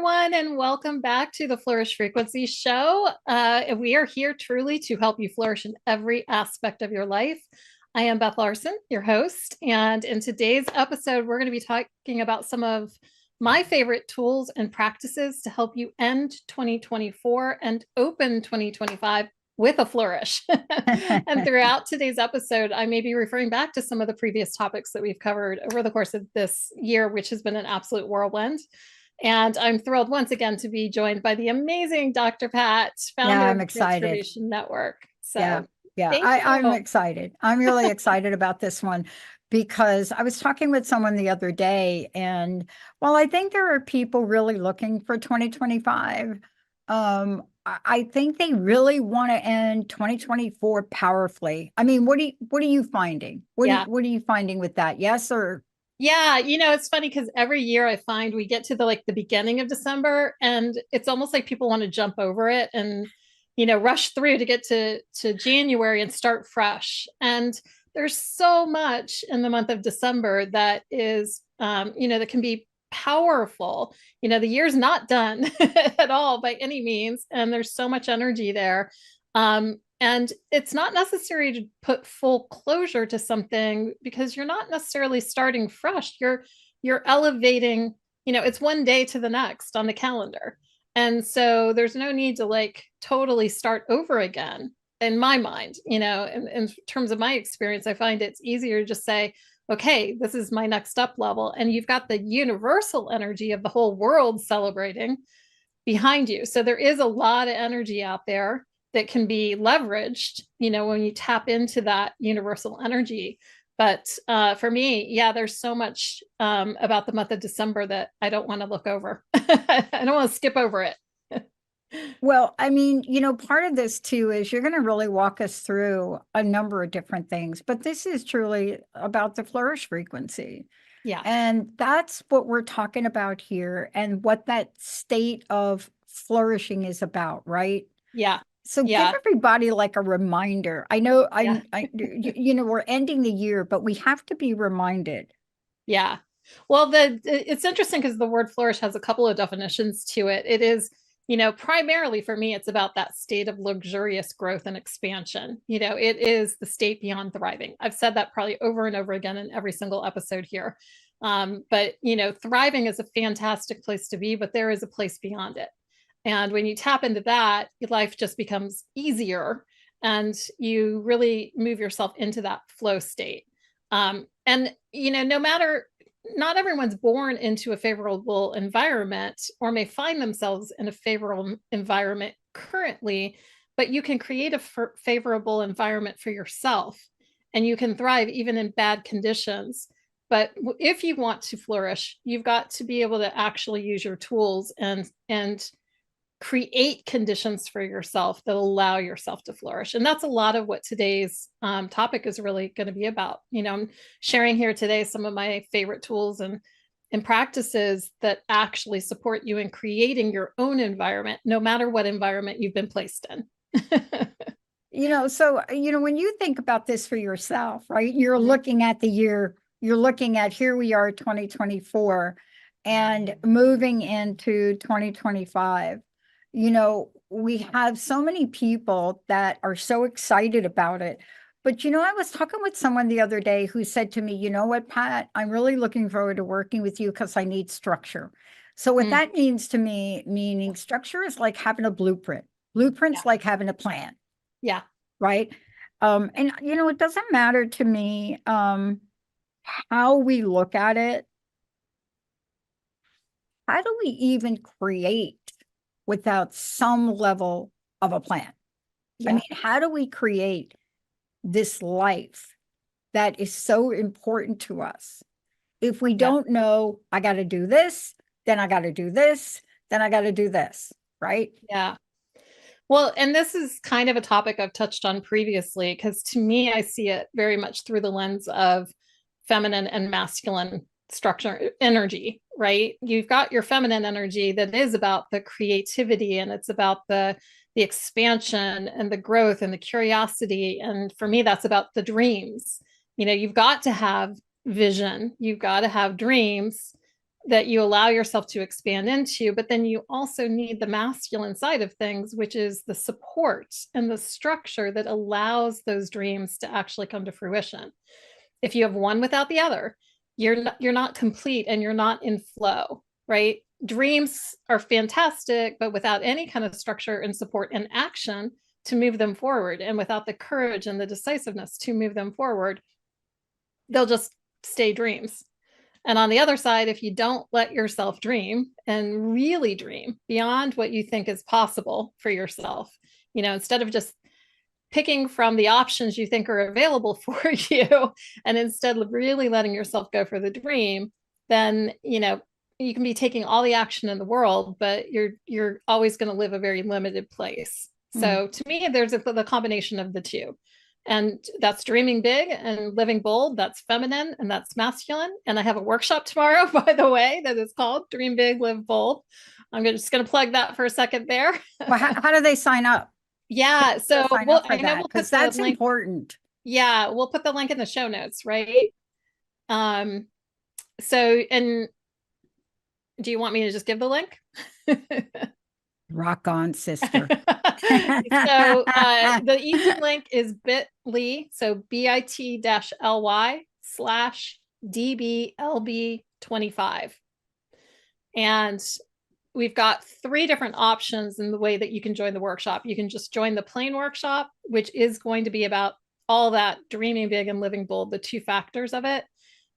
everyone, and welcome back to the Flourish Frequency Show. We are here truly to help you flourish in every aspect of your life. I am Beth Larsen, your host, and in today's episode, we're going to be talking about some of my favorite tools and practices to help you end 2024 and open 2025 with a flourish. And throughout today's episode, I may be referring back to some of the previous topics that we've covered over the course of this year, which has been an absolute whirlwind. And I'm thrilled once again to be joined by the amazing Dr. Pat, founder I'm of the excited. Transformation Network. So Yeah, thank you. I'm excited. I'm really excited about this one because I was talking with someone the other day, and while I think there are people really looking for 2025, I think they really want to end 2024 powerfully. I mean, what are you finding? Yeah. What are you finding with that? Yes or Yeah, it's funny because every year I find we get to the beginning of December and it's almost like people want to jump over it and rush through to get to January and start fresh. And there's so much in the month of December that is that can be powerful. The year's not done at all by any means, and there's so much energy there. And it's not necessary to put full closure to something because you're not necessarily starting fresh. You're elevating, it's one day to the next on the calendar. And so there's no need to totally start over again in my mind. In terms of my experience, I find it's easier to just say, okay, this is my next up level. And you've got the universal energy of the whole world celebrating behind you. So there is a lot of energy out there that can be leveraged, when you tap into that universal energy. But for me, yeah, there's so much about the month of December that I don't want to look over. I don't want to skip over it. Well, I mean, part of this too is you're going to really walk us through a number of different things, but this is truly about the flourish frequency. Yeah. And that's what we're talking about here and what that state of flourishing is about, right? Yeah. So give Yeah. everybody like a reminder. I know Yeah. we're ending the year, but we have to be reminded. Yeah. Well, it's interesting because the word flourish has a couple of definitions to it. It is, primarily for me, it's about that state of luxurious growth and expansion. It is the state beyond thriving. I've said that probably over and over again in every single episode here. But thriving is a fantastic place to be, but there is a place beyond it. And when you tap into that, your life just becomes easier and you really move yourself into that flow state. And, no matter, not everyone's born into a favorable environment or may find themselves in a favorable environment currently, but you can create a favorable environment for yourself and you can thrive even in bad conditions. But if you want to flourish, you've got to be able to actually use your tools and create conditions for yourself that allow yourself to flourish. And that's a lot of what today's topic is really going to be about. I'm sharing here today some of my favorite tools and practices that actually support you in creating your own environment, no matter what environment you've been placed in. So, when you think about this for yourself, right, you're looking at the year, you're looking at here we are 2024 and moving into 2025. We have so many people that are so excited about it. But, I was talking with someone the other day who said to me, you know what, Pat, I'm really looking forward to working with you because I need structure. So what that means to me, meaning structure is like having a blueprint. Blueprint's like having a plan. Yeah. Right. And, it doesn't matter to me how we look at it. How do we even create without some level of a plan? Yeah. I mean, how do we create this life that is so important to us? If we don't know, I got to do this, then I got to do this, then I got to do this, right? Yeah. Well, and this is kind of a topic I've touched on previously, because to me, I see it very much through the lens of feminine and masculine structure energy, right? You've got your feminine energy that is about the creativity and it's about the expansion and the growth and the curiosity. And for me, that's about the dreams. You've got to have vision, you've got to have dreams, that you allow yourself to expand into, but then you also need the masculine side of things, which is the support and the structure that allows those dreams to actually come to fruition. If you have one without the other, you're not complete and you're not in flow, right? Dreams are fantastic, but without any kind of structure and support and action to move them forward, and without the courage and the decisiveness to move them forward, they'll just stay dreams. And on the other side, if you don't let yourself dream and really dream beyond what you think is possible for yourself, instead of just picking from the options you think are available for you, and instead of really letting yourself go for the dream, then, you can be taking all the action in the world, but you're always going to live a very limited place. So to me, there's the combination of the two. And that's dreaming big and living bold. That's feminine and that's masculine. And I have a workshop tomorrow, by the way, that is called Dream Big, Live Bold. I'm just going to plug that for a second there. Well, how do they sign up? Yeah. So we'll put that's important. Yeah. We'll put the link in the show notes, right? So, and do you want me to just give the link? Rock on, sister. So the easy link is bit.ly, so bit.ly/DBLB25. And we've got 3 different options in the way that you can join the workshop. You can just join the plain workshop, which is going to be about all that dreaming big and living bold, the 2 factors of it.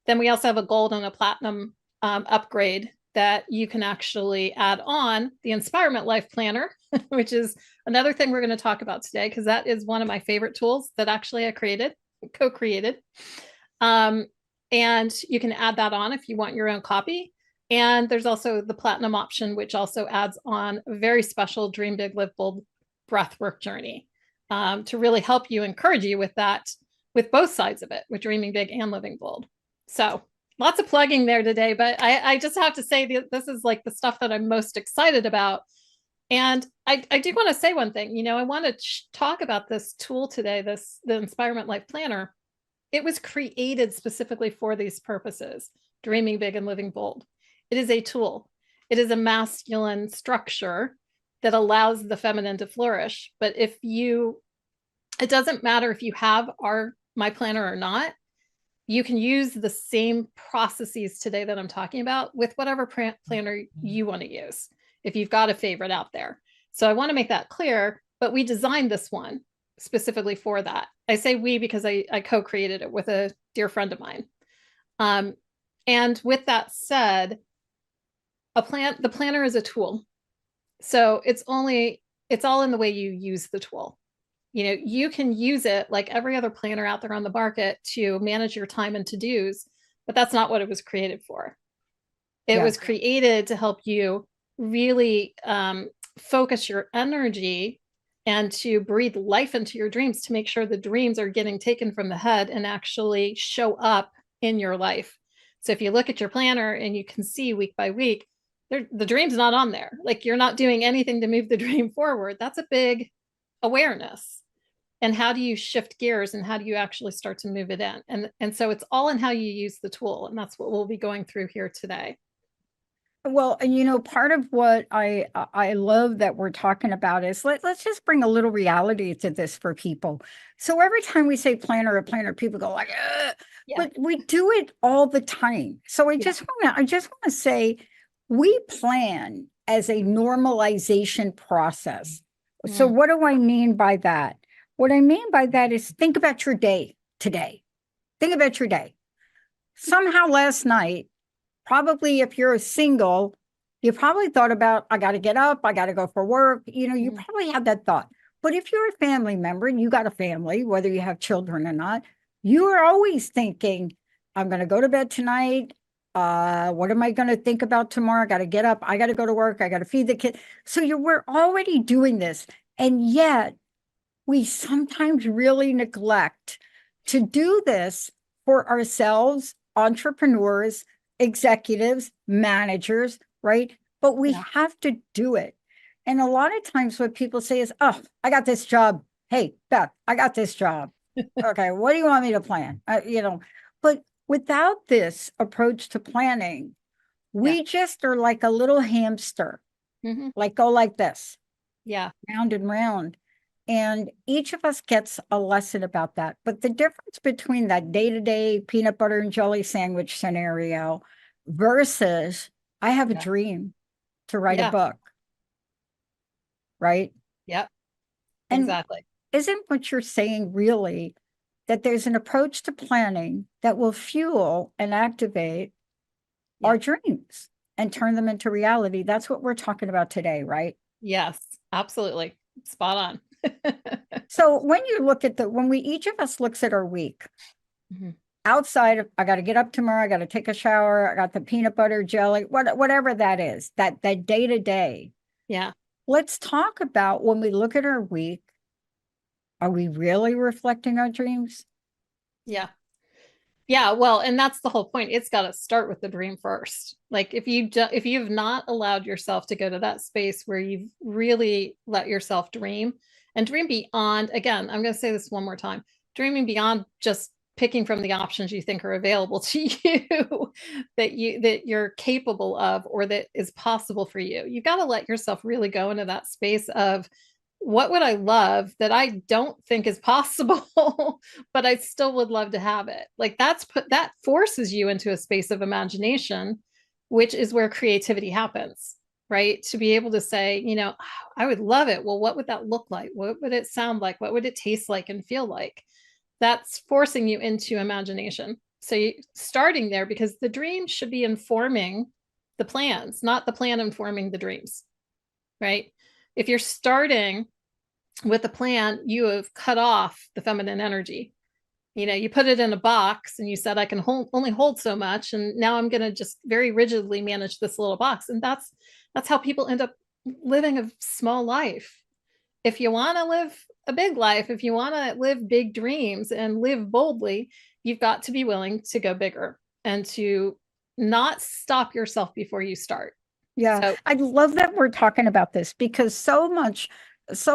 Then we also have a gold and a platinum upgrade that you can actually add on the Inspirement Life Planner, which is another thing we're going to talk about today, because that is one of my favorite tools that actually I co-created. And you can add that on if you want your own copy. And there's also the platinum option, which also adds on a very special Dream Big, Live Bold breathwork journey to really help you, encourage you with that, with both sides of it, with dreaming big and living bold. So lots of plugging there today, but I just have to say that this is like the stuff that I'm most excited about. And I do want to say one thing, I want to talk about this tool today, the Inspirement Life Planner. It was created specifically for these purposes, dreaming big and living bold. It is a tool. It is a masculine structure that allows the feminine to flourish. But it doesn't matter if you have my planner or not. You can use the same processes today that I'm talking about with whatever planner you want to use, if you've got a favorite out there. So I want to make that clear, but we designed this one specifically for that. I say we because I co-created it with a dear friend of mine. And with that said, the planner is a tool. So it's all in the way you use the tool. You can use it like every other planner out there on the market to manage your time and to-dos, but that's not what it was created for. It was created to help you really focus your energy and to breathe life into your dreams, to make sure the dreams are getting taken from the head and actually show up in your life. So if you look at your planner and you can see week by week, the dream's not on there. Like, you're not doing anything to move the dream forward. That's a big awareness. And how do you shift gears and how do you actually start to move it in? And so it's all in how you use the tool. And that's what we'll be going through here today. Well, and part of what I love that we're talking about is let's just bring a little reality to this for people. So every time we say planner, people go like, but we do it all the time. So I just want to say, we plan as a normalization process. So what do I mean by that? What I mean by that is, think about your day today. Think about your day. Somehow last night, probably if you're a single, you probably thought about, I got to get up, I got to go for work. You probably had that thought. But if you're a family member and you got a family, whether you have children or not, you are always thinking, I'm going to go to bed tonight. What am I going to think about tomorrow? I got to get up. I got to go to work. I got to feed the kid. So we're already doing this. And yet we sometimes really neglect to do this for ourselves, entrepreneurs, executives, managers, right? But we have to do it. And a lot of times what people say is, oh, I got this job. Hey, Beth, I got this job. Okay, what do you want me to plan? But without this approach to planning, We just are like a little hamster, like go like this, round and round. And each of us gets a lesson about that. But the difference between that day-to-day peanut butter and jelly sandwich scenario versus I have a dream to write a book, right? Yep. And exactly. isn't what you're saying really that there's an approach to planning that will fuel and activate our dreams and turn them into reality? That's what we're talking about today, right? Yes, absolutely. Spot on. So when you look at when each of us looks at our week, outside of, I got to get up tomorrow, I got to take a shower, I got the peanut butter jelly, whatever that is, that day to day. Yeah. Let's talk about when we look at our week, are we really reflecting our dreams? Yeah. Yeah, well, and that's the whole point. It's got to start with the dream first. Like if you've not allowed yourself to go to that space where you've really let yourself dream and dream beyond, again, I'm going to say this one more time, dreaming beyond just picking from the options you think are available to you that you're capable of or that is possible for you. You got to let yourself really go into that space of what would I love that I don't think is possible, but I still would love to have it. Like that forces you into a space of imagination, which is where creativity happens, right? To be able to say, I would love it. Well, what would that look like? What would it sound like? What would it taste like and feel like? That's forcing you into imagination. So starting there, because the dream should be informing the plans, not the plan informing the dreams, right? If you're starting with a plan, you have cut off the feminine energy. You put it in a box and you said, I can only hold so much. And now I'm going to just very rigidly manage this little box. And that's how people end up living a small life. If you want to live a big life, if you want to live big dreams and live boldly, you've got to be willing to go bigger and to not stop yourself before you start. Yeah, so, I love that we're talking about this because so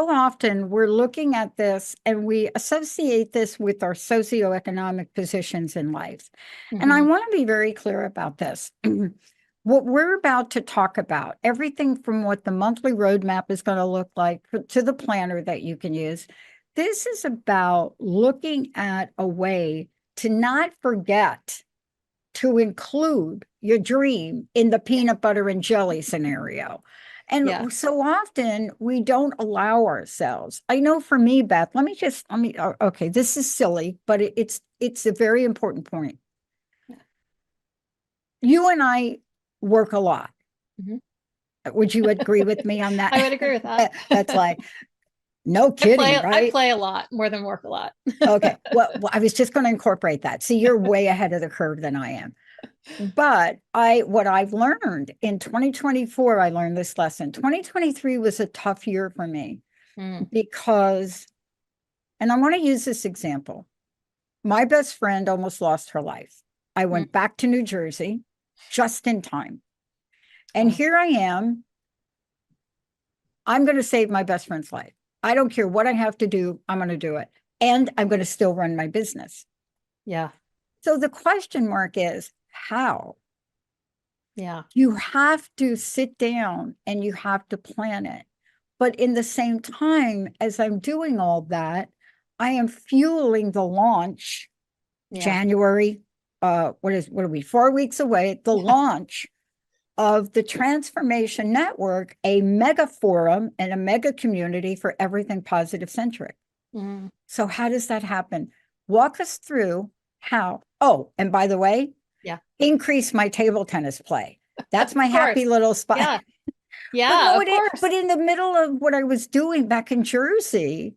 often we're looking at this and we associate this with our socioeconomic positions in life. And I want to be very clear about this. What we're about to talk about, everything from what the monthly roadmap is going to look like to the planner that you can use, this is about looking at a way to not forget to include your dream in the peanut butter and jelly scenario. And so often we don't allow ourselves. I know for me, Beth, okay, this is silly, but it's a very important point. You and I work a lot. Would you agree with me on that? I would agree with that. That's like, no kidding, right? I play a lot more than work a lot. Okay. Well, I was just going to incorporate that. See, you're way ahead of the curve than I am. But what I've learned in 2024, I learned this lesson. 2023 was a tough year for me because, and I want to use this example. My best friend almost lost her life. I went back to New Jersey just in time. And here I am. I'm going to save my best friend's life. I don't care what I have to do. I'm going to do it. And I'm going to still run my business. Yeah. So the question mark is how? Yeah. You have to sit down and you have to plan it. But in the same time, as I'm doing all that, I am fueling the launch, January, what are we, 4 weeks away, the launch of the Transformation Network, a mega forum and a mega community for everything positive centric. So how does that happen? Walk us through how. Oh, and by the way, increase my table tennis play. That's my happy little spot. Yeah, but in the middle of what I was doing back in Jersey,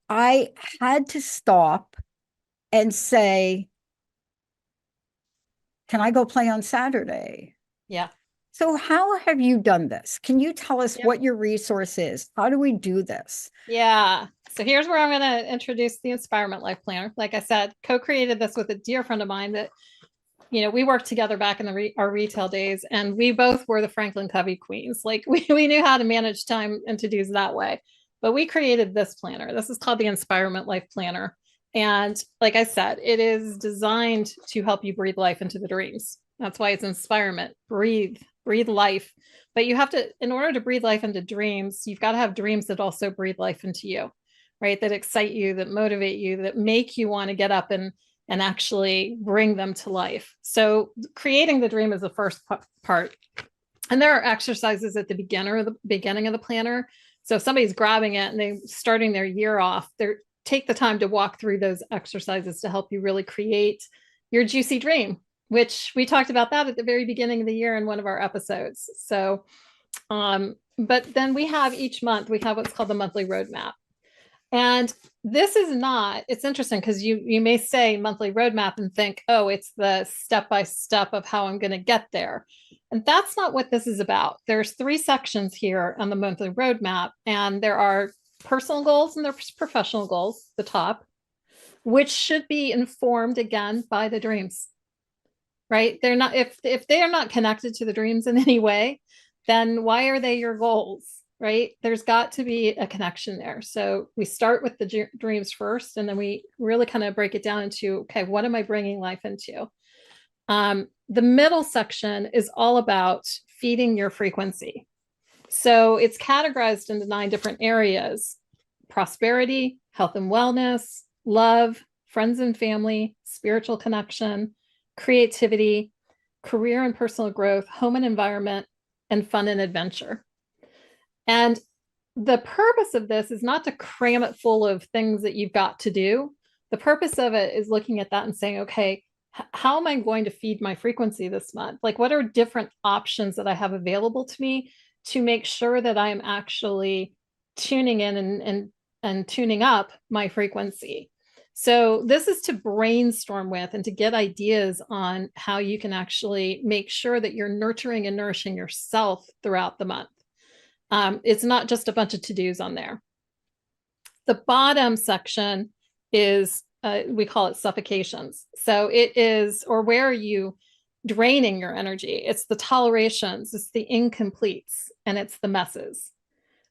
I had to stop and say, can I go play on Saturday? Yeah. So how have you done this? Can you tell us what your resource is? How do we do this? Yeah. So here's where I'm going to introduce the Inspirement Life Planner. Like I said, co-created this with a dear friend of mine that, we worked together back in our retail days, and we both were the Franklin Covey queens. Like we knew how to manage time and to-dos that way. But we created this planner. This is called the Inspirement Life Planner. And like I said, it is designed to help you breathe life into the dreams. That's why it's inspirement. Breathe breathe life. But you have to, in order to breathe life into dreams, you've got to have dreams that also breathe life into you, right? That excite you, that motivate you, that make you want to get up and actually bring them to life. So creating the dream is the first part. And there are exercises at the beginning of the planner. So if somebody's grabbing it and they're starting their year off, take the time to walk through those exercises to help you really create your juicy dream, which we talked about that at the very beginning of the year in one of our episodes. So, but then we have each month, we have what's called the monthly roadmap. And this is not, it's interesting because you may say monthly roadmap and think, oh, it's the step-by-step of how I'm going to get there. And that's not what this is about. There's 3 sections here on the monthly roadmap, and there are personal goals and there's professional goals, the top, which should be informed again by the dreams, right? They're not, if they are not connected to the dreams in any way, then why are they your goals? Right? There's got to be a connection there. So we start with the dreams first, and then we really kind of break it down into, okay, what am I bringing life into? The middle section is all about feeding your frequency. So it's categorized into 9 different areas: prosperity, health and wellness, love, friends and family, spiritual connection, creativity, career and personal growth, home and environment, and fun and adventure. And the purpose of this is not to cram it full of things that you've got to do. The purpose of it is looking at that and saying, okay, how am I going to feed my frequency this month? Like, what are different options that I have available to me to make sure that I am actually tuning in and tuning up my frequency? So this is to brainstorm with and to get ideas on how you can actually make sure that you're nurturing and nourishing yourself throughout the month. It's not just a bunch of to-dos on there. The bottom section is, we call it suffocations. So it is, or where are you draining your energy? It's the tolerations, it's the incompletes, and it's the messes.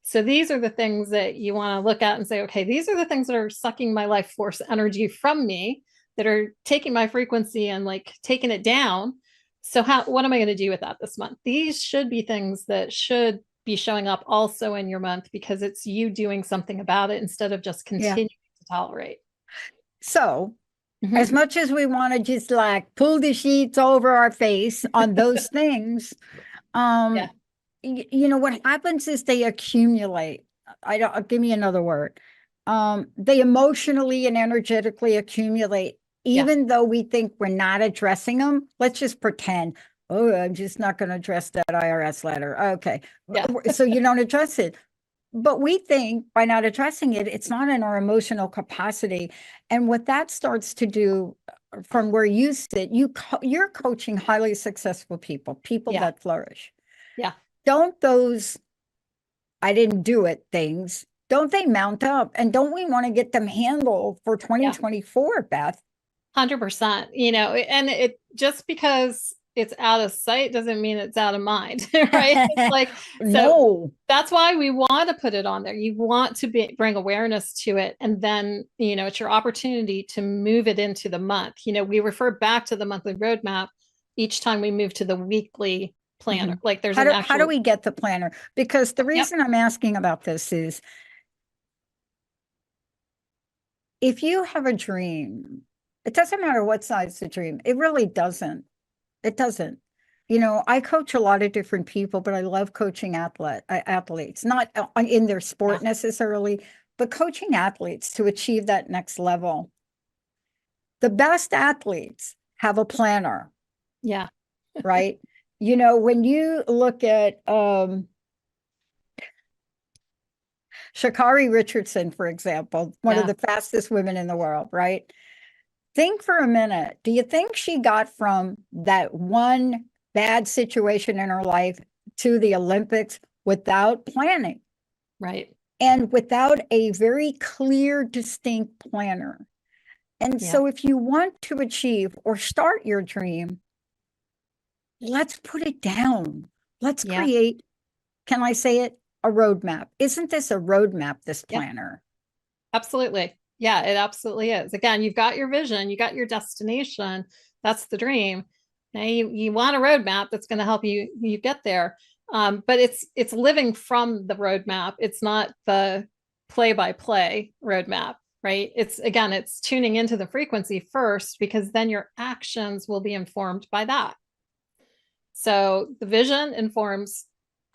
So these are the things that you want to look at and say, okay, these are the things that are sucking my life force energy from me, that are taking my frequency and like taking it down. So what am I going to do with that this month? These should be things that should be showing up also in your month, because it's you doing something about it instead of just continuing to tolerate. So as much as we want to just like pull the sheets over our face on those things, you know, what happens is they accumulate. Give me another word. They emotionally and energetically accumulate, even though we think we're not addressing them. Let's just pretend, oh, I'm just not going to address that IRS letter. Okay. Yeah. So you don't address it. But we think by not addressing it, it's not in our emotional capacity. And what that starts to do from where you sit, you're coaching highly successful people that flourish. Yeah. Don't those I didn't do it things, don't they mount up? And don't we want to get them handled for 2024, Beth? 100%. You know, and it just because it's out of sight doesn't mean it's out of mind, right? It's like, so that's why we want to put it on there. You want to bring awareness to it. And then, you know, it's your opportunity to move it into the month. You know, we refer back to the monthly roadmap each time we move to the weekly planner. Like there's how do we get the planner? Because the reason I'm asking about this is, if you have a dream, it doesn't matter what size the dream. It really doesn't. It doesn't. You know, I coach a lot of different people, but I love coaching athletes, not in their sport necessarily, but coaching athletes to achieve that next level. The best athletes have a planner. Yeah. Right? You know, when you look at Sha'Carri Richardson, for example, one of the fastest women in the world, right? Think for a minute. Do you think she got from that one bad situation in her life to the Olympics without planning? Right. And without a very clear, distinct planner. And so if you want to achieve or start your dream, let's put it down. Let's create, can I say it? A roadmap. Isn't this a roadmap, this planner? Absolutely. Yeah, it absolutely is. Again, you've got your vision, you got your destination. That's the dream. Now you want a roadmap that's going to help you get there. But it's living from the roadmap. It's not the play-by-play roadmap, right? It's tuning into the frequency first, because then your actions will be informed by that. So the vision informs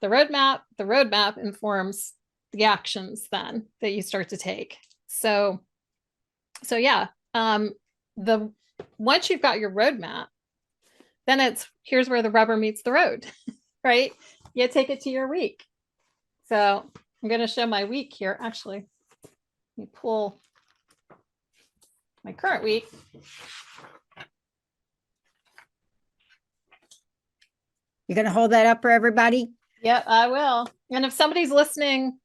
the roadmap informs the actions then that you start to take. So yeah, the once you've got your roadmap, then here's where the rubber meets the road, right? You take it to your week. So I'm going to show my week here. Actually, let me pull my current week. You're going to hold that up for everybody? Yep, I will. And if somebody's listening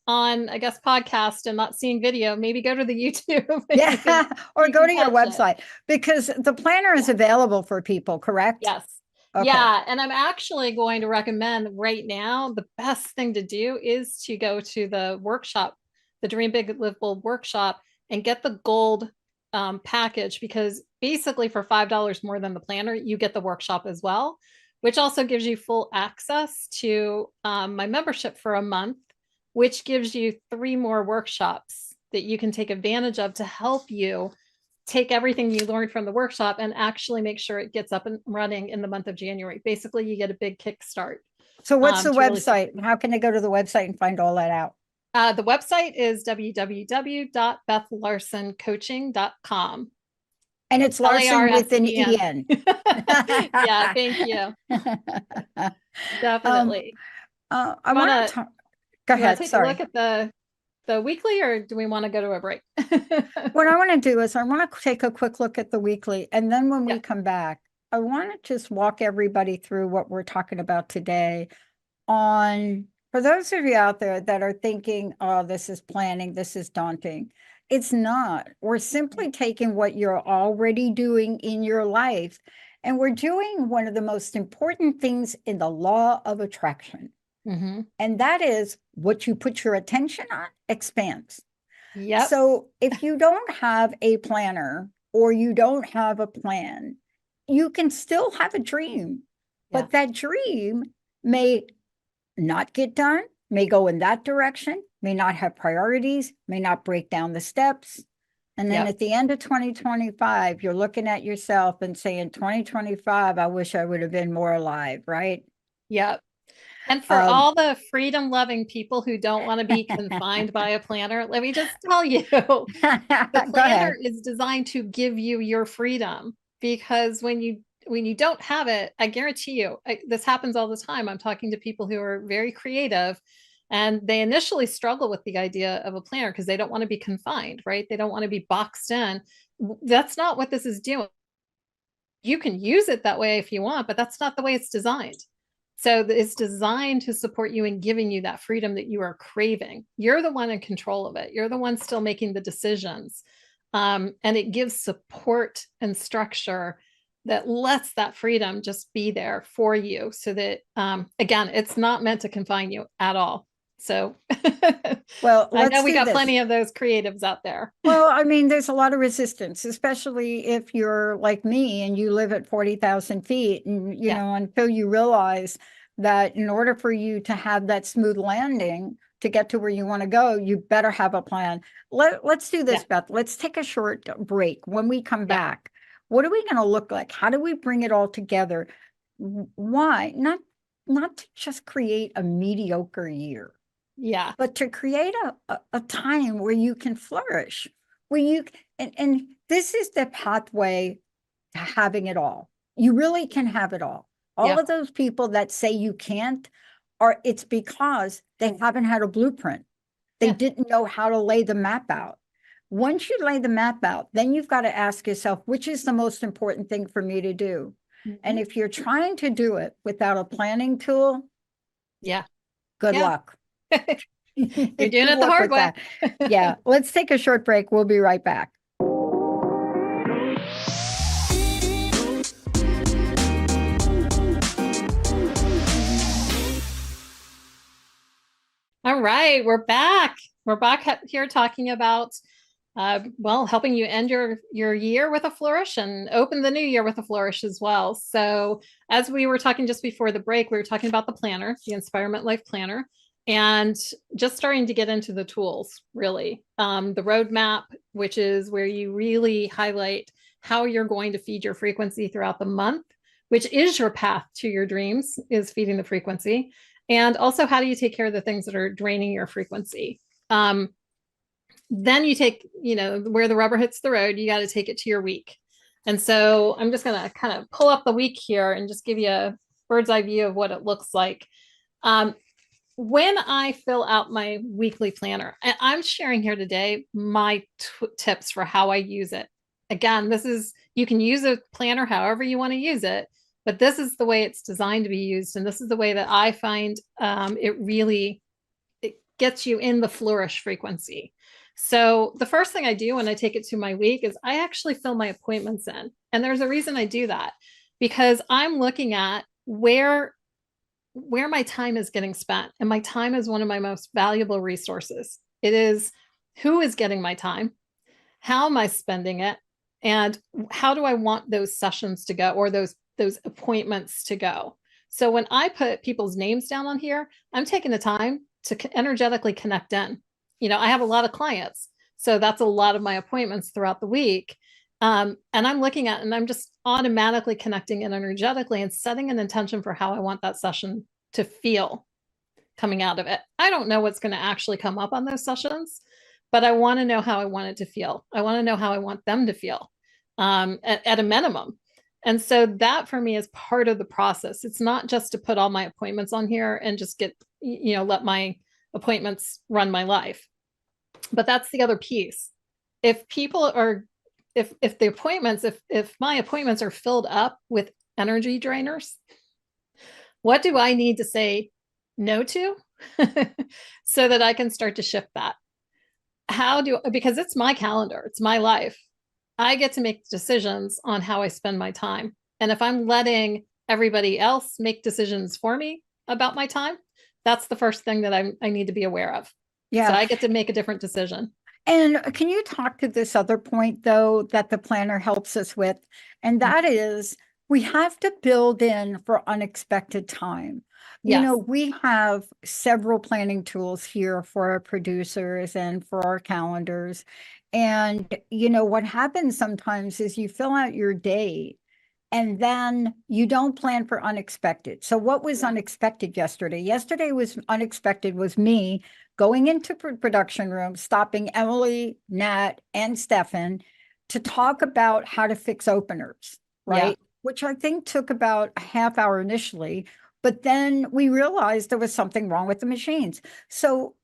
on, I guess, podcast and not seeing video, maybe go to the YouTube. Yeah, or go to your website, because the planner is available for people, correct? Yes. Okay. Yeah. And I'm actually going to recommend right now, the best thing to do is to go to the workshop, the Dream Big Live Bold workshop, and get the gold package, because basically for $5 more than the planner, you get the workshop as well, which also gives you full access to my membership for a month, which gives you 3 more workshops that you can take advantage of to help you take everything you learned from the workshop and actually make sure it gets up and running in the month of January. Basically, you get a big kickstart. So what's the website? How can they go to the website and find all that out? The website is www.bethlarsencoaching.com. And it's Larsen with an E-N. Yeah, thank you. Definitely. I want to go ahead. Take a look at the weekly, or do we want to go to a break? What I want to do is I want to take a quick look at the weekly. And then when we come back, I want to just walk everybody through what we're talking about today for those of you out there that are thinking, oh, this is planning, this is daunting. It's not. We're simply taking what you're already doing in your life, and we're doing one of the most important things in the law of attraction. Mm-hmm. And that is what you put your attention on expands. Yep. So if you don't have a planner or you don't have a plan, you can still have a dream, but that dream may not get done, may go in that direction, may not have priorities, may not break down the steps. And then at the end of 2025, you're looking at yourself and saying, 2025, I wish I would have been more alive, right? Yep. And for all the freedom-loving people who don't want to be confined by a planner, let me just tell you, the planner is designed to give you your freedom, because when you don't have it, I guarantee you, this happens all the time. I'm talking to people who are very creative, and they initially struggle with the idea of a planner because they don't want to be confined, right? They don't want to be boxed in. That's not what this is doing. You can use it that way if you want, but that's not the way it's designed. So it's designed to support you in giving you that freedom that you are craving. You're the one in control of it. You're the one still making the decisions. And it gives support and structure that lets that freedom just be there for you, so that, again, it's not meant to confine you at all. So, well, I know we got plenty of those creatives out there. Well, I mean, there's a lot of resistance, especially if you're like me and you live at 40,000 feet, and, you know, until you realize that in order for you to have that smooth landing to get to where you want to go, you better have a plan. Let's do this, Beth. Let's take a short break. When we come back, what are we going to look like? How do we bring it all together? Why? Not to just create a mediocre year. Yeah. But to create a time where you can flourish, where you, and this is the pathway to having it all. You really can have it all. All of those people that say you can't, it's because they haven't had a blueprint. They didn't know how to lay the map out. Once you lay the map out, then you've got to ask yourself, which is the most important thing for me to do? Mm-hmm. And if you're trying to do it without a planning tool, good luck. You're doing it the hard way. Yeah. Let's take a short break. We'll be right back. All right, we're back. We're back here talking about Well, helping you end your year with a flourish and open the new year with a flourish as well. So, as we were talking just before the break, we were talking about the planner, the Inspirement Life Planner, and just starting to get into the tools, really. The roadmap, which is where you really highlight how you're going to feed your frequency throughout the month, which is your path to your dreams, is feeding the frequency. And also, how do you take care of the things that are draining your frequency? Then you take, where the rubber hits the road, you got to take it to your week. And so I'm just going to kind of pull up the week here and just give you a bird's eye view of what it looks like. When I fill out my weekly planner, and I'm sharing here today my tips for how I use it. Again, you can use a planner however you want to use it, but this is the way it's designed to be used. And this is the way that I find it gets you in the flourish frequency. So the first thing I do when I take it to my week is I actually fill my appointments in. And there's a reason I do that, because I'm looking at where my time is getting spent. And my time is one of my most valuable resources. It is who is getting my time, how am I spending it, and how do I want those sessions to go, or those appointments to go. So when I put people's names down on here, I'm taking the time to energetically connect in. I have a lot of clients, so that's a lot of my appointments throughout the week. And I'm looking at, and I'm just automatically connecting in energetically and setting an intention for how I want that session to feel coming out of it. I don't know what's going to actually come up on those sessions, but I want to know how I want it to feel. I want to know how I want them to feel at a minimum. And so that for me is part of the process. It's not just to put all my appointments on here and just let my appointments run my life. But that's the other piece. If my appointments are filled up with energy drainers, what do I need to say no to so that I can start to shift that? Because it's my calendar, it's my life. I get to make decisions on how I spend my time. And if I'm letting everybody else make decisions for me about my time, that's the first thing that I need to be aware of. Yeah. So I get to make a different decision. And can you talk to this other point, though, that the planner helps us with? And that is, we have to build in for unexpected time. Yes. We have several planning tools here for our producers and for our calendars. And, what happens sometimes is you fill out your day and then you don't plan for unexpected. So what was unexpected yesterday? Yesterday was unexpected was me going into production room, stopping Emily, Nat, and Stefan to talk about how to fix openers, right? Yeah. Which I think took about a half hour initially, but then we realized there was something wrong with the machines. So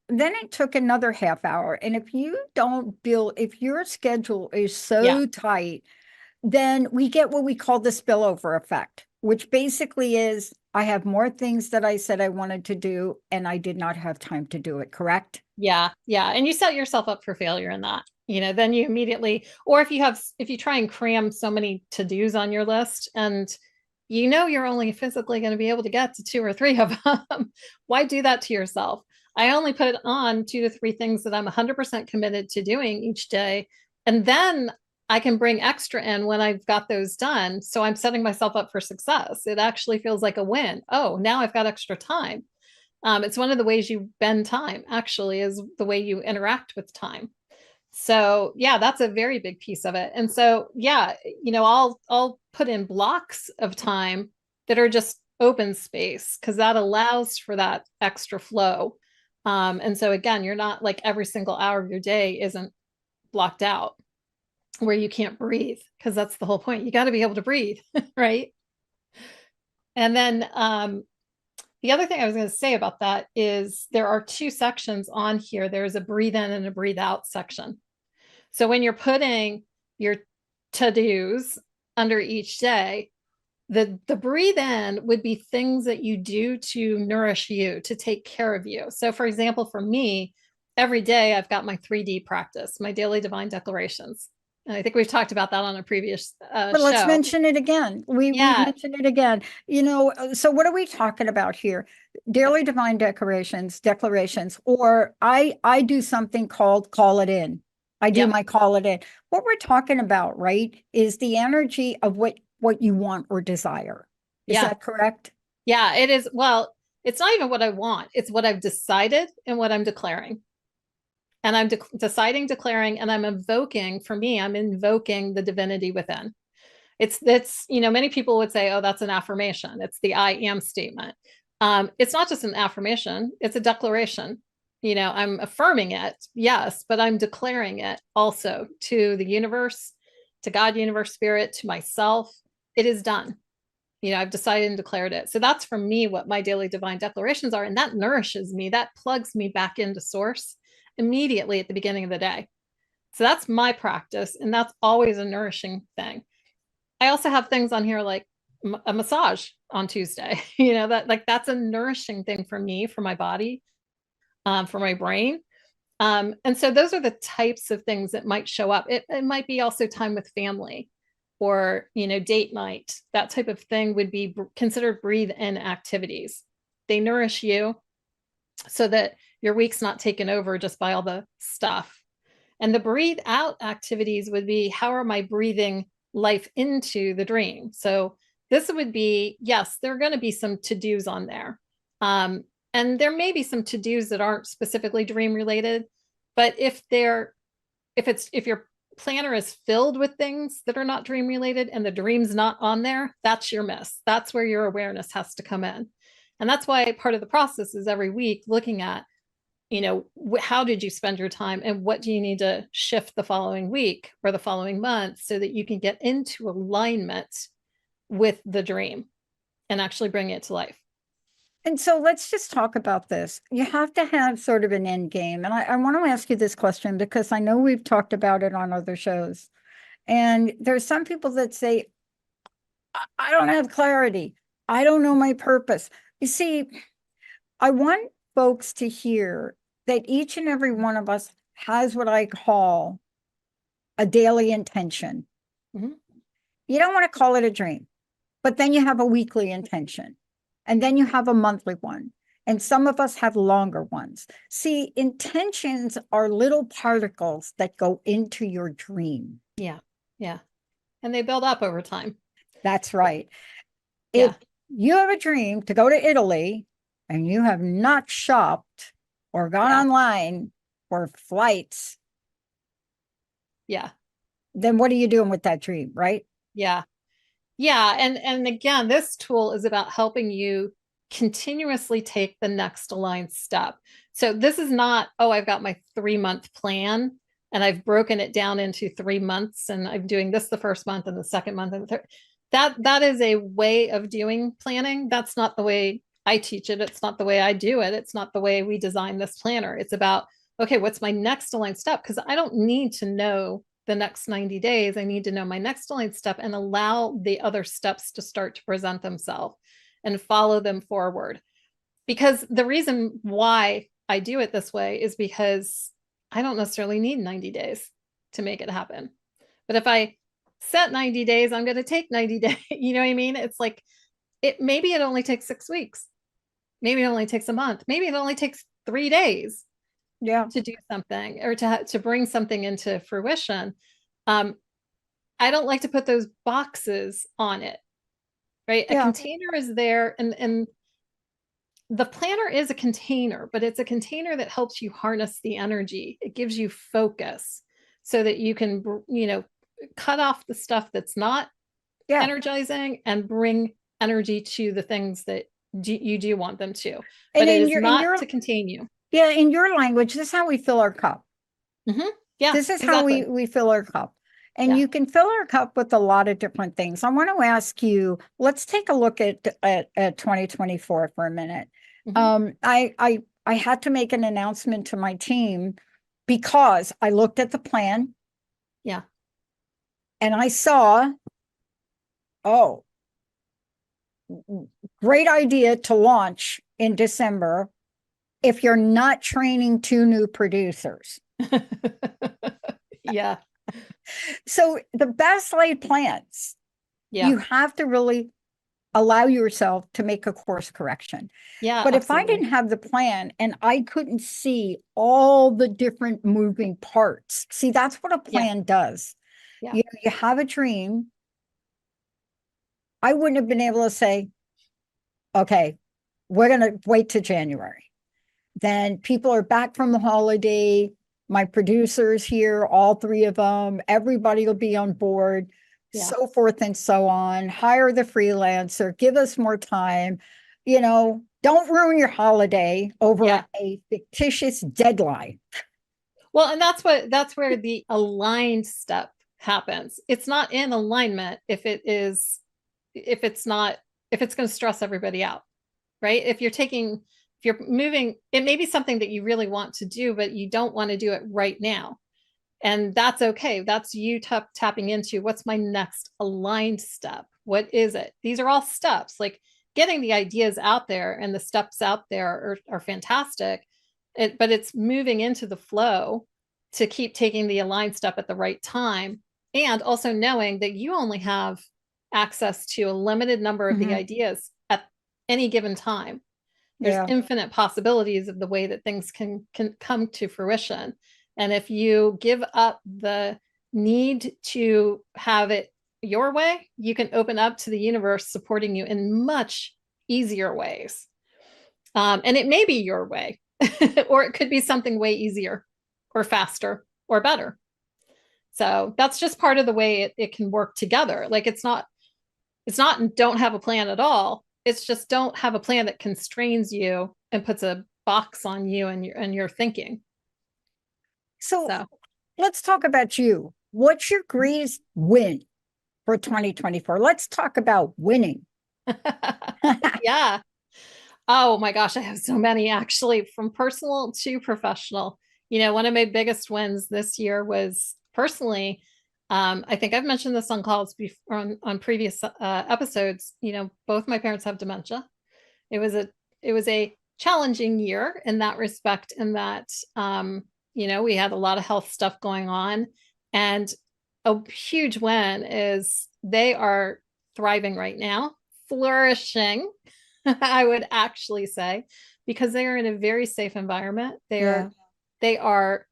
then it took another half hour. And if your schedule is so tight, then we get what we call the spillover effect, which basically is I have more things that I said I wanted to do, and I did not have time to do it, correct? Yeah. Yeah. And you set yourself up for failure in that, then you immediately, or if you try and cram so many to-dos on your list and you're only physically going to be able to get to 2 or 3 of them, why do that to yourself? I only put on 2 to 3 things that I'm 100% committed to doing each day. And then I can bring extra in when I've got those done. So I'm setting myself up for success. It actually feels like a win. Oh, now I've got extra time. It's one of the ways you bend time, actually, is the way you interact with time. So yeah, that's a very big piece of it. And so, yeah, I'll put in blocks of time that are just open space, because that allows for that extra flow. And so again, you're not like every single hour of your day isn't blocked out where you can't breathe, because that's the whole point. You got to be able to breathe, right? And then the other thing I was going to say about that is there are 2 sections on here. There's a breathe in and a breathe out section. So when you're putting your to-dos under each day, the breathe in would be things that you do to nourish you, to take care of you. So for example, for me, every day I've got my 3D practice, my daily divine declarations. And I think we've talked about that on a previous but let's show. mention it again. We mentioned it again. So what are we talking about here? Daily divine declarations, or I do something called call it in. I do Yep. my call it in. What we're talking about, right, is the energy of what you want or desire. Is Yeah. that correct? Yeah, it is. Well, it's not even what I want. It's what I've decided and what I'm declaring. And I'm deciding, declaring, and I'm invoking, for me, I'm invoking the divinity within. Many people would say, oh, that's an affirmation. It's the I am statement. It's not just an affirmation, it's a declaration. I'm affirming it, yes, but I'm declaring it also to the universe, to God, universe, spirit, to myself. It is done. I've decided and declared it. So that's for me what my daily divine declarations are. And that nourishes me, that plugs me back into source immediately at the beginning of the day. So that's my practice. And that's always a nourishing thing. I also have things on here like a massage on Tuesday, that's a nourishing thing for me, for my body, for my brain. And so those are the types of things that might show up. It might be also time with family or, date night. That type of thing would be considered breathe in activities. They nourish you so that your week's not taken over just by all the stuff. And the breathe out activities would be, how am I breathing life into the dream? So this would be, yes, there are going to be some to-dos on there. And there may be some to-dos that aren't specifically dream related, but if your planner is filled with things that are not dream related and the dream's not on there, that's your miss. That's where your awareness has to come in. And that's why part of the process is every week looking at, how did you spend your time and what do you need to shift the following week or the following month so that you can get into alignment with the dream and actually bring it to life. And so let's just talk about this. You have to have sort of an end game. And I want to ask you this question because I know we've talked about it on other shows. And there's some people that say, I don't have clarity. I don't know my purpose. You see, I want folks to hear that each and every one of us has what I call a daily intention. Mm-hmm. You don't want to call it a dream, but then you have a weekly intention, and then you have a monthly one. And some of us have longer ones. See, intentions are little particles that go into your dream. Yeah. Yeah. And they build up over time. That's right. Yeah. If you have a dream to go to Italy and you have not shopped or gone online for flights, yeah, then what are you doing with that dream, right? Yeah. Yeah. And again, this tool is about helping you continuously take the next aligned step. So this is not, oh, I've got my 3-month plan and I've broken it down into 3 months and I'm doing this the first month and the second month and the third. That is a way of doing planning. That's not the way I teach it. It's not the way I do it. It's not the way we design this planner. It's about, okay, what's my next aligned step? Because I don't need to know the next 90 days. I need to know my next aligned step and allow the other steps to start to present themselves and follow them forward. Because the reason why I do it this way is because I don't necessarily need 90 days to make it happen. But if I set 90 days, I'm going to take 90 days. You know what I mean? It's like, maybe it only takes 6 weeks. Maybe it only takes a month. Maybe it only takes 3 days to do something or to bring something into fruition. I don't like to put those boxes on it, right? A container is there, and the planner is a container, but it's a container that helps you harness the energy. It gives you focus so that you can, cut off the stuff that's not energizing and bring energy to the things that you do want them to. But it is not to contain you. Yeah, in your language, this is how we fill our cup. Mm-hmm. Yeah, this is exactly how we fill our cup. And you can fill our cup with a lot of different things. I want to ask you, let's take a look at 2024 for a minute. Mm-hmm. I had to make an announcement to my team because I looked at the plan. Yeah. And I saw, great idea to launch in December if you're not training 2 new producers. Yeah. So the best laid plans, you have to really allow yourself to make a course correction. Yeah, But if I absolutely. didn't have the plan and I couldn't see all the different moving parts, see, that's what a Yeah. plan does. Yeah. You have a dream. I wouldn't have been able to say, okay, we're going to wait to January. Then people are back from the holiday. My producers here, all three of them, everybody will be on board, Yeah. so forth and so on. Hire the freelancer, give us more time. Don't ruin your holiday over Yeah. a fictitious deadline. Well, and that's where the aligned step happens. It's not in alignment if it's not if it's going to stress everybody out, right? If you're moving, it may be something that you really want to do, but you don't want to do it right now. And that's okay. That's you tapping into what's my next aligned step. What is it? These are all steps. Like getting the ideas out there and the steps out there are fantastic. But it's moving into the flow to keep taking the aligned step at the right time. And also knowing that you only have access to a limited number of the ideas at any given time. There's Yeah. infinite possibilities of the way that things can come to fruition. And if you give up the need to have it your way, you can open up to the universe supporting you in much easier ways. And it may be your way, or it could be something way easier or faster or better. So that's just part of the way it can work together. Like it's not don't have a plan at all. It's just don't have a plan that constrains you and puts a box on you and your thinking. So let's talk about you. What's your greatest win for 2024? Let's talk about winning. Yeah. Oh my gosh, I have so many actually, from personal to professional. One of my biggest wins this year was personally. I think I've mentioned this on calls before on previous episodes. Both my parents have dementia. It was a challenging year in that respect, in that we had a lot of health stuff going on, and a huge win is they are thriving right now, flourishing. I would actually say, because they are in a very safe environment. They are,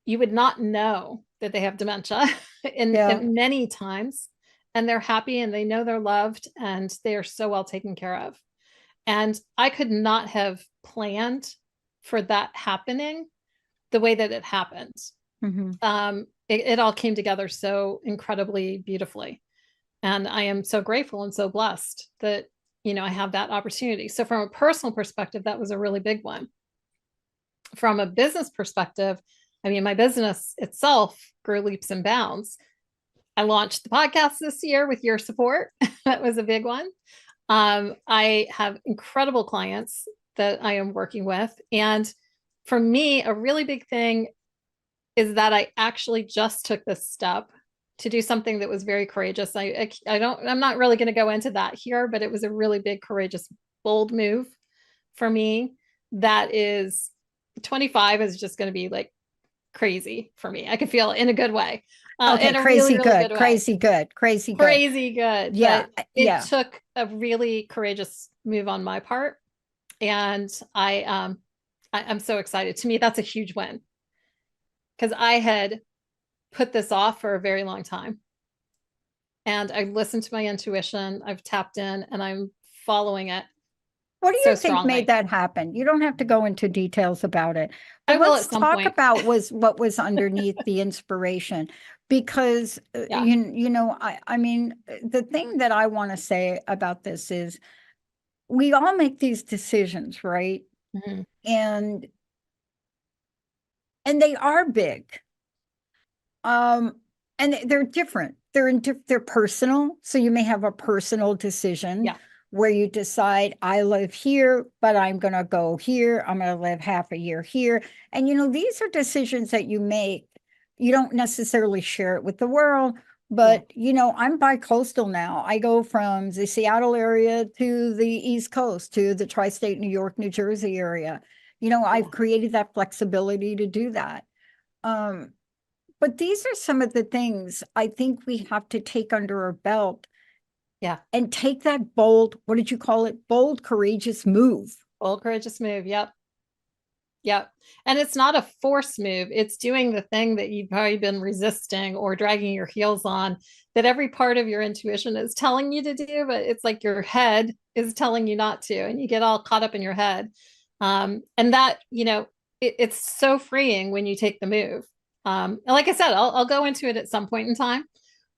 you would not know that they have dementia in many times, and they're happy and they know they're loved and they are so well taken care of. And I could not have planned for that happening the way that it happened. It all came together so incredibly beautifully. And I am so grateful and so blessed that, I have that opportunity. So from a personal perspective, that was a really big one. From a business perspective, my business itself grew leaps and bounds. I launched the podcast this year with your support. That was a big one. I have incredible clients that I am working with. And for me, a really big thing is that I actually just took this step to do something that was very courageous. I'm not really going to go into that here, but it was a really big, courageous, bold move for me. That is 25 is just going to be like crazy for me. I can feel it in a good way. Okay, in a crazy really, really good, good way. crazy good, crazy good. Crazy good. Yeah. But it took a really courageous move on my part. And I'm so excited. To me, that's a huge win, because I had put this off for a very long time. And I listened to my intuition. I've tapped in and I'm following it. What do you think strongly. made that happen? You don't have to go into details about it. But I will let's at some talk point. about what was underneath the inspiration. Because Yeah. I mean, the thing that I want to say about this is we all make these decisions, right? Mhm. And they are big. And they're different. They're personal. So you may have a personal decision. Yeah. Where you decide, I live here, but I'm going to go here. I'm going to live half a year here. And, these are decisions that you make. You don't necessarily share it with the world, but, I'm bi-coastal now. I go from the Seattle area to the East Coast, to the tri-state New York, New Jersey area. I've created that flexibility to do that. But these are some of the things I think we have to take under our belt Yeah. and take that bold, what did you call it? Bold, courageous move. Bold, courageous move. Yep. Yep. And it's not a force move. It's doing the thing that you've probably been resisting or dragging your heels on, that every part of your intuition is telling you to do, but it's like your head is telling you not to, and you get all caught up in your head. And that, it's so freeing when you take the move. And like I said, I'll go into it at some point in time,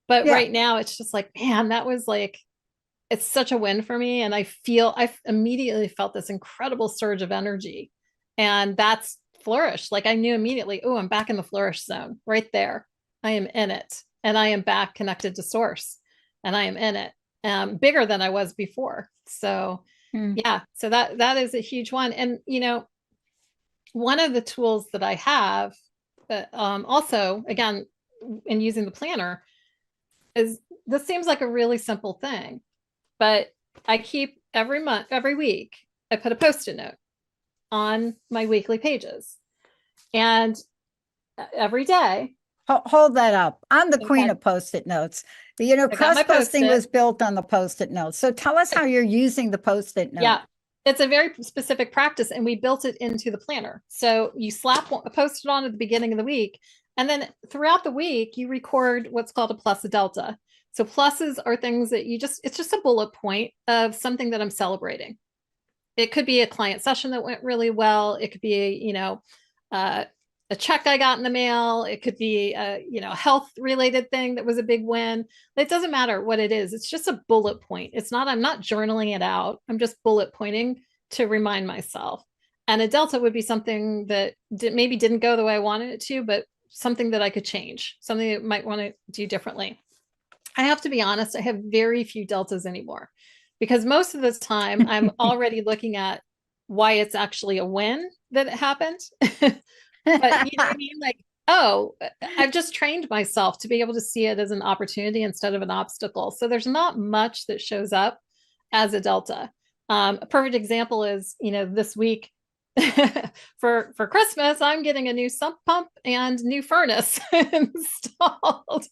but Yeah. right now it's just like, man, that was like, it's such a win for me. And I immediately felt this incredible surge of energy. And that's flourish. Like I knew immediately, oh, I'm back in the flourish zone right there. I am in it. And I am back connected to source. And I am in it. Bigger than I was before. So yeah, so that is a huge one. And one of the tools that I have, also again, in using the planner, is this seems like a really simple thing, but I keep every week, I put a post-it note on my weekly pages. And every day. Hold that up. I'm the queen Okay. of Post-it notes. I Crust-busting was built on the Post-it notes. So tell us how you're using the Post-it note. Yeah, it's a very specific practice, and we built it into the planner. So you slap a post-it on at the beginning of the week, and then throughout the week, you record what's called a plus, a delta. So pluses are things that it's just a bullet point of something that I'm celebrating. It could be a client session that went really well. It could be, a check I got in the mail. It could be a, health related thing that was a big win. It doesn't matter what it is. It's just a bullet point. I'm not journaling it out. I'm just bullet pointing to remind myself. And a delta would be something that maybe didn't go the way I wanted it to, but something that I could change, something that might want to do differently. I have to be honest, I have very few deltas anymore, because most of the time I'm already looking at why it's actually a win that it happened. But you know what I mean? Like, oh, I've just trained myself to be able to see it as an opportunity instead of an obstacle. So there's not much that shows up as a delta. A perfect example is, this week for Christmas, I'm getting a new sump pump and new furnace installed.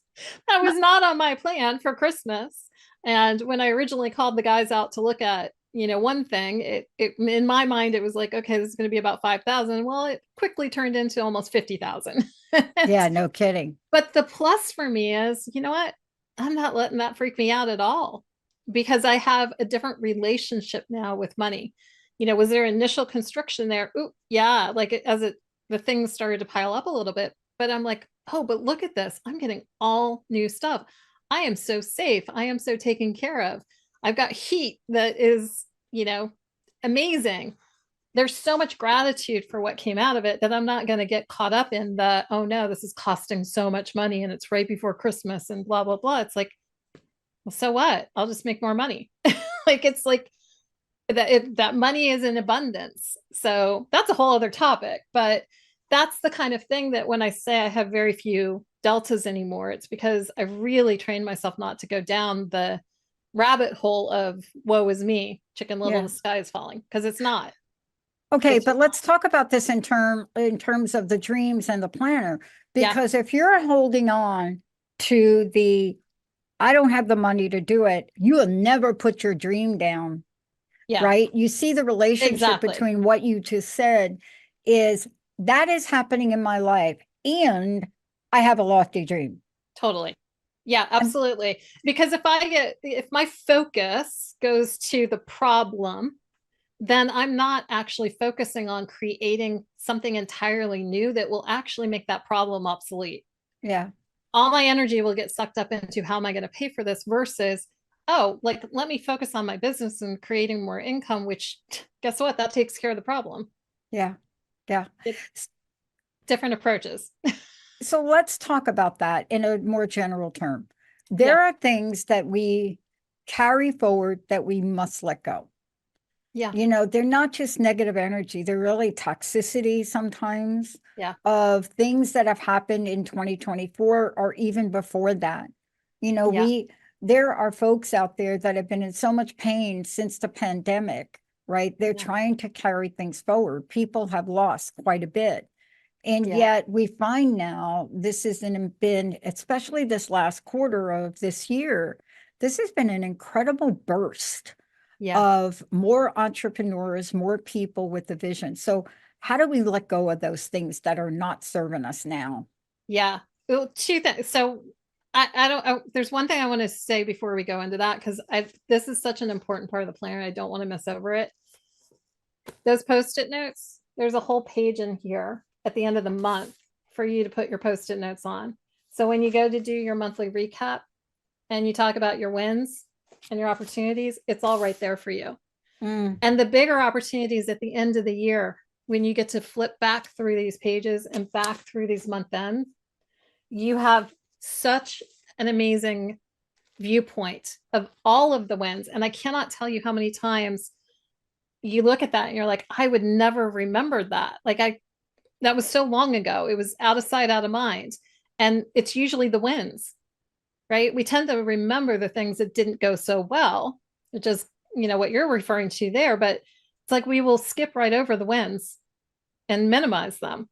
That was not on my plan for Christmas. And when I originally called the guys out to look at, one thing, it in my mind, it was like, okay, this is going to be about 5,000. Well, it quickly turned into almost 50,000. Yeah, no kidding. But the plus for me is, you know what? I'm not letting that freak me out at all, because I have a different relationship now with money. Was there initial constriction there? Ooh, yeah. Like the things started to pile up a little bit, but I'm like, oh, but look at this. I'm getting all new stuff. I am so safe. I am so taken care of. I've got heat that is, amazing. There's so much gratitude for what came out of it that I'm not going to get caught up in the, oh no, this is costing so much money and it's right before Christmas and blah, blah, blah. It's like, well, so what? I'll just make more money. Like, it's like that money is in abundance. So that's a whole other topic, but that's the kind of thing that when I say I have very few deltas anymore, it's because I've really trained myself not to go down the rabbit hole of woe is me, chicken little, the sky is falling, because it's not. Okay, but let's talk about this in terms of the dreams and the planner, because if you're holding on to I don't have the money to do it, you will never put your dream down. Yeah. Right? You see the relationship between what you just said is that is happening in my life, and I have a lofty dream. Totally. Yeah, absolutely. Because if my focus goes to the problem, then I'm not actually focusing on creating something entirely new that will actually make that problem obsolete. Yeah. All my energy will get sucked up into how am I going to pay for this versus, oh, like, let me focus on my business and creating more income, which guess what? That takes care of the problem. Yeah. Yeah. It's different approaches. So let's talk about that in a more general term. There are things that we carry forward that we must let go. Yeah. They're not just negative energy. They're really toxicity sometimes of things that have happened in 2024 or even before that. There are folks out there that have been in so much pain since the pandemic, right? They're trying to carry things forward. People have lost quite a bit. And yet we find now this has been, especially this last quarter of this year, This has been an incredible burst Yeah. of more entrepreneurs, more people with the vision. So how do we let go of those things that are not serving us now? Yeah. Well, two things. So there's one thing I want to say before we go into that, because this is such an important part of the plan. I don't want to miss over it. Those post-it notes, there's a whole page in here at the end of the month for you to put your post-it notes on. So when you go to do your monthly recap and you talk about your wins and your opportunities, it's all right there for you. And the bigger opportunities at the end of the year, when you get to flip back through these pages and back through these month ends, you have such an amazing viewpoint of all of the wins. And I cannot tell you how many times you look at that and you're like, I would never remember that. That was so long ago. It was out of sight, out of mind. And it's usually the wins, right? We tend to remember the things that didn't go so well, which is, what you're referring to there. But it's like we will skip right over the wins and minimize them.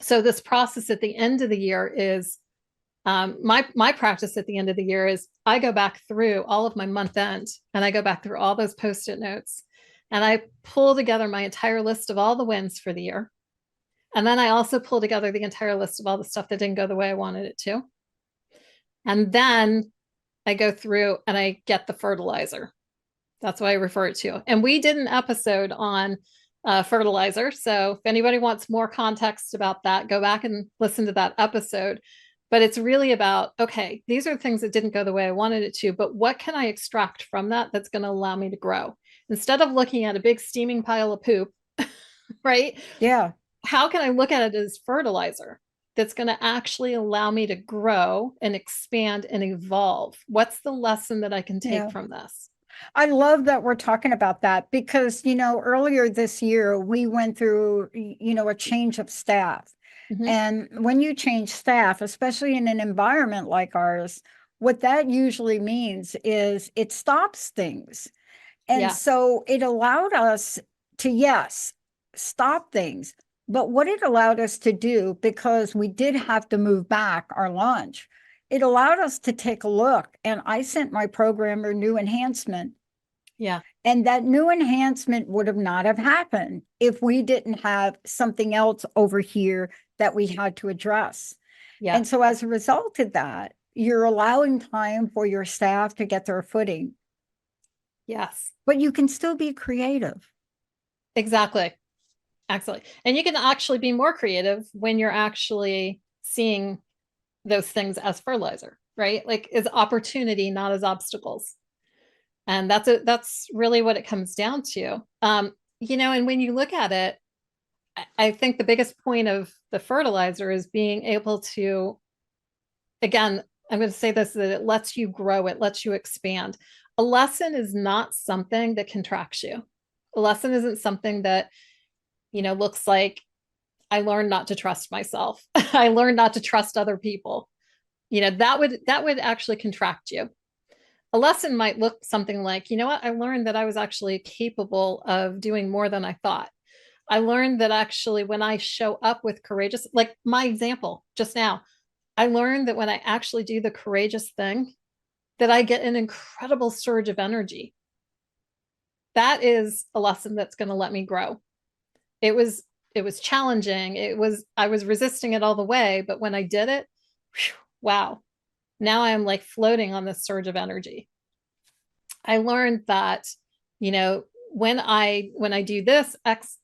So this process at the end of the year is my practice at the end of the year is I go back through all of my month end and I go back through all those post-it notes and I pull together my entire list of all the wins for the year. And then I also pull together the entire list of all the stuff that didn't go the way I wanted it to. And then I go through and I get the fertilizer. That's what I refer it to. And we did an episode on fertilizer. So if anybody wants more context about that, go back and listen to that episode. But it's really about, okay, these are things that didn't go the way I wanted it to, but what can I extract from that that's going to allow me to grow? Instead of looking at a big steaming pile of poop, right? Yeah. How can I look at it as fertilizer that's going to actually allow me to grow and expand and evolve? What's the lesson that I can take from this? I love that we're talking about that because, earlier this year, we went through, a change of staff. Mm-hmm. And when you change staff, especially in an environment like ours, what that usually means is it stops things. And so it allowed us to, yes, stop things. But what it allowed us to do, because we did have to move back our lunch, it allowed us to take a look. And I sent my programmer new enhancement. Yeah. And that new enhancement would have not have happened if we didn't have something else over here that we had to address. Yeah. And so as a result of that, you're allowing time for your staff to get their footing. Yes. But you can still be creative. Exactly. Excellent. And you can actually be more creative when you're actually seeing those things as fertilizer, right? Like as opportunity, not as obstacles. And that's really what it comes down to. And when you look at it, I think the biggest point of the fertilizer is being able to, again, I'm going to say this, that it lets you grow, it lets you expand. A lesson is not something that contracts you. A lesson isn't something that, looks like I learned not to trust myself. I learned not to trust other people. That would actually contract you. A lesson might look something like, I learned that I was actually capable of doing more than I thought. I learned that actually when I show up with courageous, like my example just now, I learned that when I actually do the courageous thing, that I get an incredible surge of energy. That is a lesson that's going to let me grow. It was challenging. I was resisting it all the way, but when I did it, wow. Now I'm like floating on this surge of energy. I learned that, when I do this, X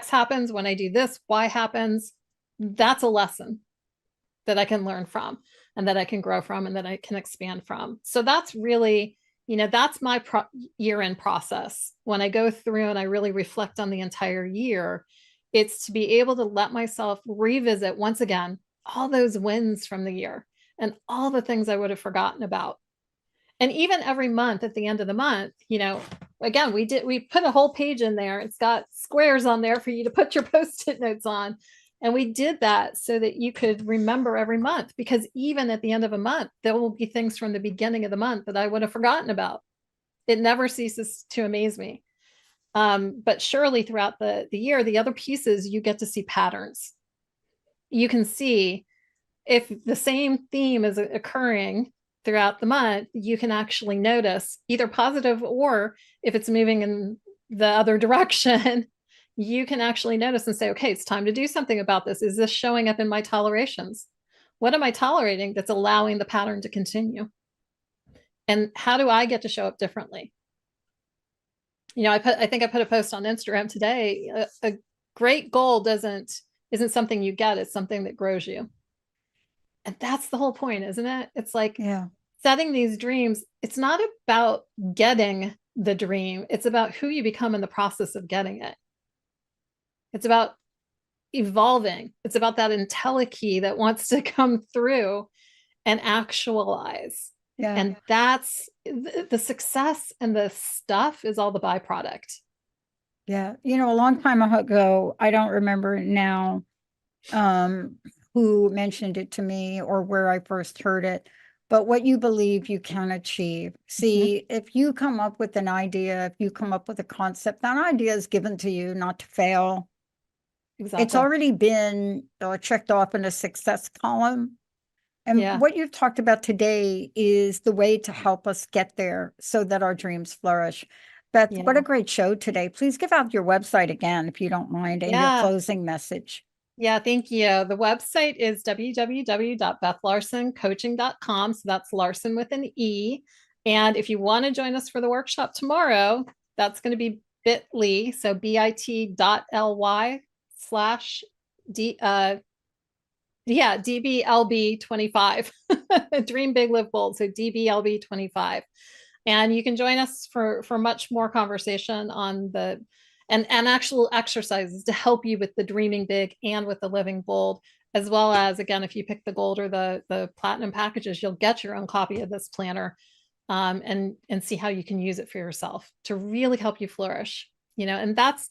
happens. When I do this, Y happens. That's a lesson that I can learn from and that I can grow from and that I can expand from. So that's really, that's my year-end process. When I go through and I really reflect on the entire year, it's to be able to let myself revisit once again all those wins from the year and all the things I would have forgotten about. And even every month at the end of the month, again, we put a whole page in there. It's got squares on there for you to put your post-it notes on. And we did that so that you could remember every month, because even at the end of a month, there will be things from the beginning of the month that I would have forgotten about. It never ceases to amaze me. But surely throughout the year, the other pieces, you get to see patterns. You can see if the same theme is occurring throughout the month, you can actually notice either positive, or if it's moving in the other direction, you can actually notice and say, okay, it's time to do something about this. Is this showing up in my tolerations? What am I tolerating that's allowing the pattern to continue? And how do I get to show up differently? I think I put a post on Instagram today. A great goal isn't something you get, it's something that grows you. And that's the whole point, isn't it? It's like, Yeah. setting these dreams, it's not about getting the dream, it's about who you become in the process of getting it. It's about evolving. It's about that entelechy that wants to come through and actualize. Yeah. And that's the success, and the stuff is all the byproduct. Yeah. You know, a long time ago, I don't remember now who mentioned it to me or where I first heard it, but what you believe you can achieve. See, if you come up with an idea, if you come up with a concept, that idea is given to you not to fail. Exactly. It's already been checked off in a success column. And what you've talked about today is the way to help us get there so that our dreams flourish. Beth, what a great show today. Please give out your website again, if you don't mind, and your closing message. Yeah, thank you. The website is www.bethlarsencoaching.com. So that's Larsen with an E. And if you want to join us for the workshop tomorrow, that's going to be bit.ly. So bit.ly/DBLB25. Dream Big, Live Bold. So DBLB25. And you can join us for much more conversation on the and actual exercises to help you with the dreaming big and with the living bold, as well as, again, if you pick the gold or the platinum packages, you'll get your own copy of this planner, and see how you can use it for yourself to really help you flourish. And that's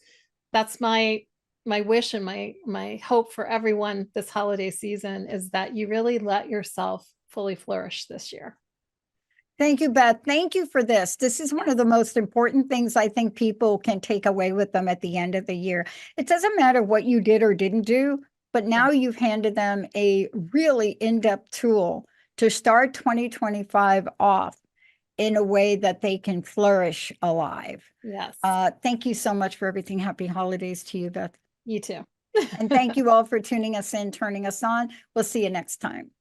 my wish and my hope for everyone this holiday season, is that you really let yourself fully flourish this year. Thank you, Beth. Thank you for this. This is one of the most important things I think people can take away with them at the end of the year. It doesn't matter what you did or didn't do, but now you've handed them a really in-depth tool to start 2025 off in a way that they can flourish alive. Yes. Thank you so much for everything. Happy holidays to you, Beth. You too. And thank you all for tuning us in, turning us on. We'll see you next time.